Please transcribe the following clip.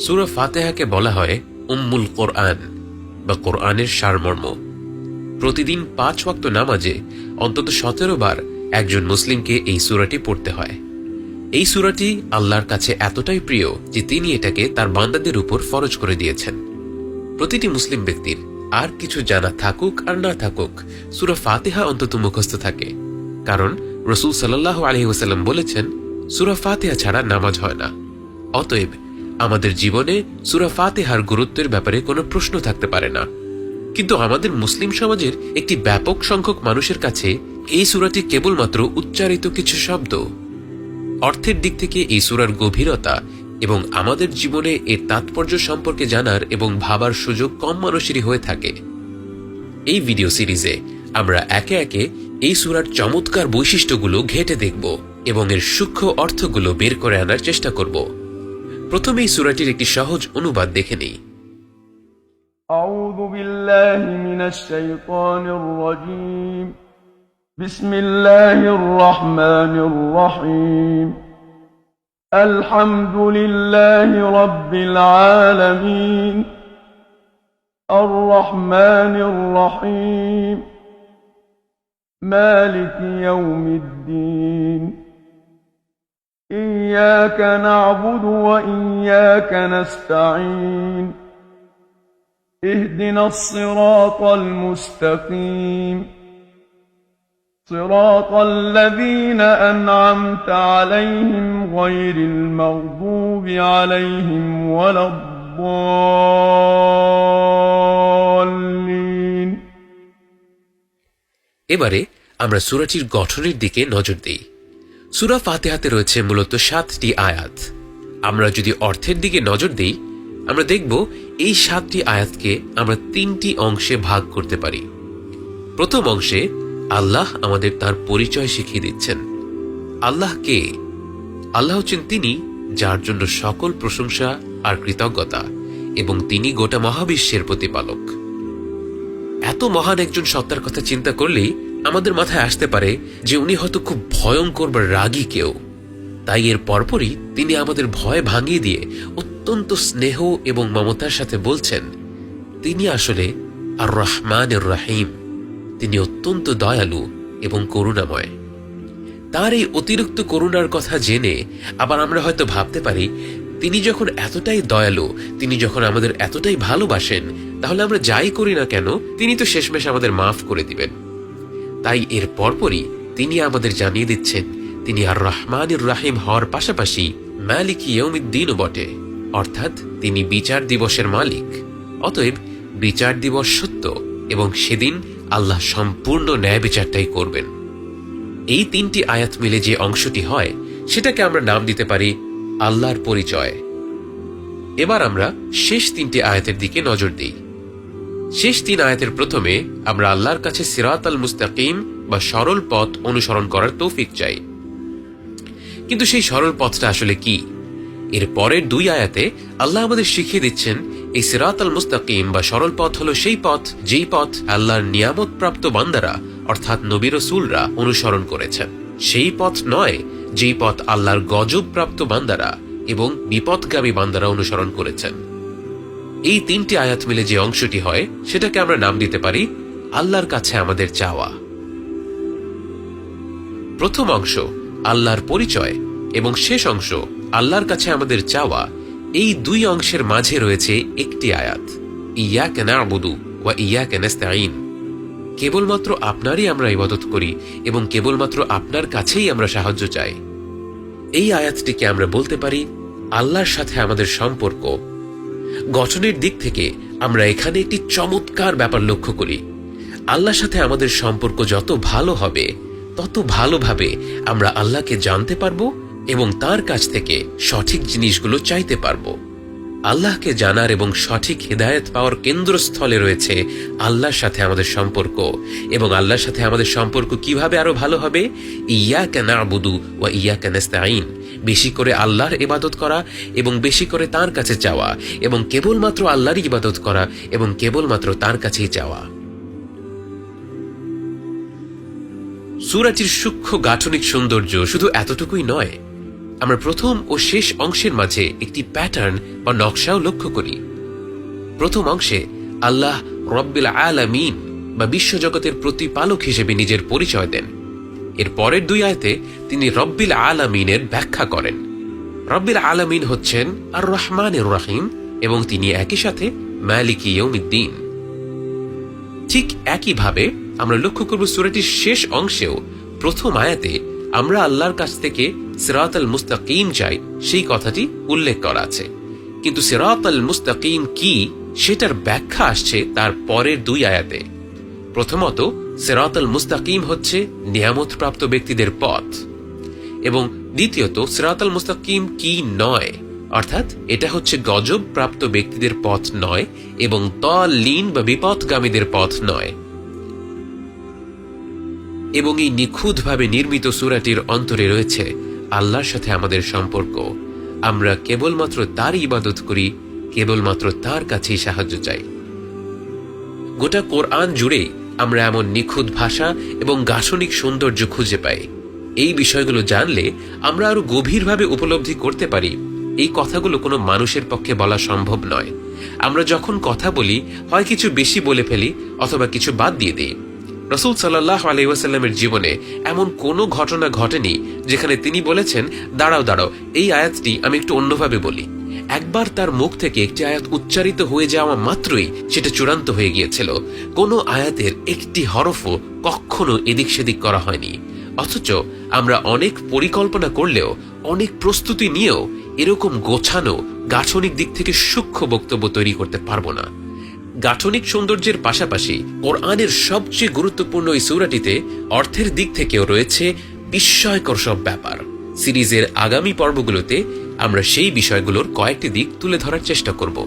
সূরা ফাতিহাকে বলা হয় উম্মুল কোরআন বা কোরআনের সারমর্ম। প্রতিদিন 5 ওয়াক্ত নামাজে অন্তত 17 বার একজন মুসলিমকে এই সূরাটি পড়তে হয়। এই সূরাটি আল্লাহর কাছে এতটাই প্রিয় যে তিনি এটাকে তার বান্দাদের উপর ফরজ করে দিয়েছেন। প্রতিটি মুসলিম ব্যক্তির আর কিছু জানা থাকুক আর না থাকুক, সূরা ফাতিহা অন্তত মুখস্থ থাকে, কারণ রাসূল সাল্লাল্লাহু আলাইহি ওয়াসাল্লাম বলেছেন, সূরা ফাতিহা ছাড়া নামাজ হয় না। অতএব আমাদের জীবনে সূরা ফাতিহার গুরুত্বের ব্যাপারে কোনো প্রশ্ন থাকতে পারে না। কিন্তু আমাদের মুসলিম সমাজের একটি ব্যাপক সংখ্যক মানুষের কাছে এই সূরাটি কেবলমাত্র উচ্চারিত কিছু শব্দ। অর্থের দিক থেকে এই সূরার গভীরতা এবং আমাদের জীবনে এর তাৎপর্য সম্পর্কে জানার এবং ভাবার সুযোগ কম মানুষেরই হয়ে থাকে। এই ভিডিও সিরিজে আমরা একে একে এই সূরার চমৎকার বৈশিষ্ট্যগুলো ঘেঁটে দেখব এবং এর সূক্ষ্ম অর্থগুলো বের করে আনার চেষ্টা করব। প্রথমে এই সূরাটির একটি সহজ অনুবাদ দেখে নেই। আউযু বিল্লাহি মিনাশ শাইতানির রাজীম। বিসমিল্লাহির রহমানির রহিম। আলহামদুলিল্লাহি রাব্বিল আলামিন। আর রহমানির রহিম। মালিকি ইয়াউমিদ্দিন। إياك نعبد وإياك نستعين. اهدنا الصراط المستقيم. صراط الذين أنعمت عليهم غير المغضوب عليهم ولا الضالين. এবারে আমরা সূরাটির গঠনের দিকে নজর দেই। সূরা ফাতিহাতে রয়েছে মূলত 7টি আয়াত। আমরা যদি অর্থের দিকে নজর দেই, আমরা দেখব এই 7টি আয়াতকে আমরা 3টি অংশে ভাগ করতে পারি। প্রথম অংশে আল্লাহ আমাদের তার পরিচয় শিখিয়ে দিচ্ছেন। আল্লাহ কে? আল্লাহ হচ্ছেন তিনি যার জন্য সকল প্রশংসা আর কৃতজ্ঞতা, এবং তিনি গোটা মহাবিশ্বের প্রতিপালক। এত মহান একজন সত্তার কথা চিন্তা করলেই আমাদের মাথায় আসতে পারে যে উনি হয়তো খুব ভয়ঙ্কর বা রাগী কেউ। তাই এর পরপরই তিনি আমাদের ভয় ভাঙিয়ে দিয়ে অত্যন্ত স্নেহ এবং মমতার সাথে বলছেন তিনি আসলে আর রহমানির রহিম, তিনি অত্যন্ত দয়ালু এবং করুণাময়। তার এই অতিরিক্ত করুণার কথা জেনে আবার আমরা হয়তো ভাবতে পারি, তিনি যখন এতটাই দয়ালু, তিনি যখন আমাদের এতটাই ভালোবাসেন, তাহলে আমরা যাই করি না কেন তিনি তো শেষমেশ আমাদের মাফ করে দিবেন। তাই এর পরপরই তিনি আমাদের জানিয়ে দিচ্ছেন তিনি আর রহমানির রাহিম হওয়ার পাশাপাশি মালিক ইয়াউমিদ্দিনও বটে, অর্থাৎ তিনি বিচার দিবসের মালিক। অতএব বিচার দিবস সত্য এবং সেদিন আল্লাহ সম্পূর্ণ ন্যায় বিচারটাই করবেন। এই 3টি আয়াত মিলে যে অংশটি হয় সেটাকে আমরা নাম দিতে পারি আল্লাহর পরিচয়। এবার আমরা শেষ 3টি আয়াতের দিকে নজর দিই। শেষ 3 আয়াতের প্রথমে আমরা আল্লাহর কাছে সিরাতাল মুস্তাকিম বা সরল পথ অনুসরণ করার তৌফিক চাই। কিন্তু সেই সরল পথটা আসলে কি? এর পরের 2 আয়াতে আল্লাহ আমাদের শিখিয়ে দিচ্ছেন এই সিরাতাল মুস্তাকিম বা সরল পথ হলো সেই পথ যেই পথ আল্লাহর নিয়ামত প্রাপ্ত বান্দারা অর্থাৎ নবী রাসূলরা অনুসরণ করেছেন। সেই পথ নয় যেই পথ আল্লাহর গজব প্রাপ্ত বান্দারা এবং বিপদগামী বান্দারা অনুসরণ করেছেন। এই 3টি আয়াত মিলে যে অংশটি হয় সেটাকে আমরা নাম দিতে পারি আল্লাহর কাছে আমাদের চাওয়া। প্রথম অংশ আল্লাহর পরিচয় এবং শেষ অংশ আল্লাহর কাছে আমাদের চাওয়া, এই 2 অংশের মাঝে রয়েছে একটি আয়াত, ইয়াকা না'বুদু ওয়া ইয়াকা নাস্তাঈন। কেবলমাত্র আপনারই আমরা ইবাদত করি এবং কেবলমাত্র আপনার কাছেই আমরা সাহায্য চাই। এই আয়াতটিকে আমরা বলতে পারি আল্লাহর সাথে আমাদের সম্পর্ক। গঠনের দিক থেকে আমরা এখানে একটি চমৎকার ব্যাপার লক্ষ্য করি। আল্লাহর সাথে আমাদের সম্পর্ক যত ভালো হবে তত ভালোভাবে আমরা আল্লাহকে জানতে পারবো এবং তার কাছ থেকে সঠিক জিনিসগুলো চাইতে পারবো। আল্লাহকে জানার এবং সঠিক হিদায়াত পাওয়ার কেন্দ্রস্থলে রয়েছে আল্লাহর সাথে আমাদের সম্পর্ক। এবং আল্লাহর সাথে আমাদের সম্পর্ক কিভাবে আরো ভালো হবে? ইয়াকা না'বুদু ওয়া ইয়াকা নাস্তাঈন, বেশি করে আল্লাহর ইবাদত করা এবং বেশি করে তার কাছে চাওয়া, এবং কেবলমাত্র আল্লাহর ইবাদত করা এবং কেবলমাত্র তার কাছেই চাওয়া। সূরাটির সূক্ষ্ম গাঠনিক সৌন্দর্য শুধু এতটুকুই নয়, আমরা প্রথম ও শেষ অংশের মাঝে একটি প্যাটার্ন বা নকশাও লক্ষ্য করি। প্রথম অংশে আল্লাহ রব্বিল আলামিন বা বিশ্বজগতের প্রতিপালক হিসেবে নিজের পরিচয় দেন। এর পরের 2 আয়াতে তিনি রব্বিল আলামিনের ব্যাখ্যা করেন। রব্বিল আলামিন হচ্ছেন আর রহমানির রহিম এবং তিনি একই সাথে মালিক ইয়াউমিদ্দিন। ঠিক একইভাবে আমরা লক্ষ্য করব সূরাটির শেষ অংশেও প্রথম আয়াতে আমরা আল্লাহর কাছ থেকে সিরাতাল মুস্তাকিম চাই সেই কথাটি উল্লেখ করা আছে, কিন্তু সিরাতাল মুস্তাকিম কি সেটার ব্যাখ্যা আসছে তার পরের 2 আয়াতে। প্রথমত, সিরাতাল মুস্তাকিম হচ্ছে নিয়ামতপ্রাপ্ত ব্যক্তিদের পথ, এবং দ্বিতীয়ত সিরাতাল মুস্তাকিম কি নয়, অর্থাৎ এটা হচ্ছে গজব প্রাপ্ত ব্যক্তিদের পথ নয় এবং তাল্লিন বা বিপথগামীদের পথ নয়। এবং এই নিখুঁতভাবে নির্মিত সূরাটির অন্তরে রয়েছে আল্লাহর সাথে আমাদের সম্পর্ক। আমরা কেবলমাত্র তার ইবাদত করি, কেবলমাত্র তার কাছেই সাহায্য চাই। গোটা কোরআন জুড়ে আমরা এমন নিখুঁত ভাষা এবং গাঠনিক সৌন্দর্য খুঁজে পাই। এই বিষয়গুলো জানলে আমরা আরো গভীরভাবে উপলব্ধি করতে পারি এই কথাগুলো কোনো মানুষের পক্ষে বলা সম্ভব নয়। আমরা যখন কথা বলি হয় কিছু বেশি বলে ফেলি অথবা কিছু বাদ দিয়ে দিই। রাসূল সাল্লাল্লাহু আলাইহি ওয়াসাল্লামের জীবনে এমন কোনো ঘটনা ঘটেনি যেখানে তিনি বলেছেন, দাঁড়াও দাঁড়াও, এই আয়াতটি আমি একটু অন্যভাবে বলি। একবার তার মুখ থেকে একটি আয়াত উচ্চারিত হয়ে যাওয়া মাত্রই সেটা চূড়ান্ত হয়ে গিয়েছিল। কোনো আয়াতের একটি হরফও কখনো এদিক সেদিক করা হয়নি। অথচ আমরা অনেক পরিকল্পনা করলেও, অনেক প্রস্তুতি নিয়েও এরকম গোছানো গাঠনিক দিক থেকে সূক্ষ্ম বক্তব্য তৈরি করতে পারবো না। গাঠনিক সৌন্দর্যের পাশাপাশি কোরআনের সবচেয়ে গুরুত্বপূর্ণ এই সূরাটিতে অর্থের দিক থেকেও রয়েছে বিস্ময়কর সব ব্যাপার। সিরিজের আগামী পর্বগুলোতে আমরা সেই বিষয়গুলোর কয়েকটি দিক তুলে ধরার চেষ্টা করব।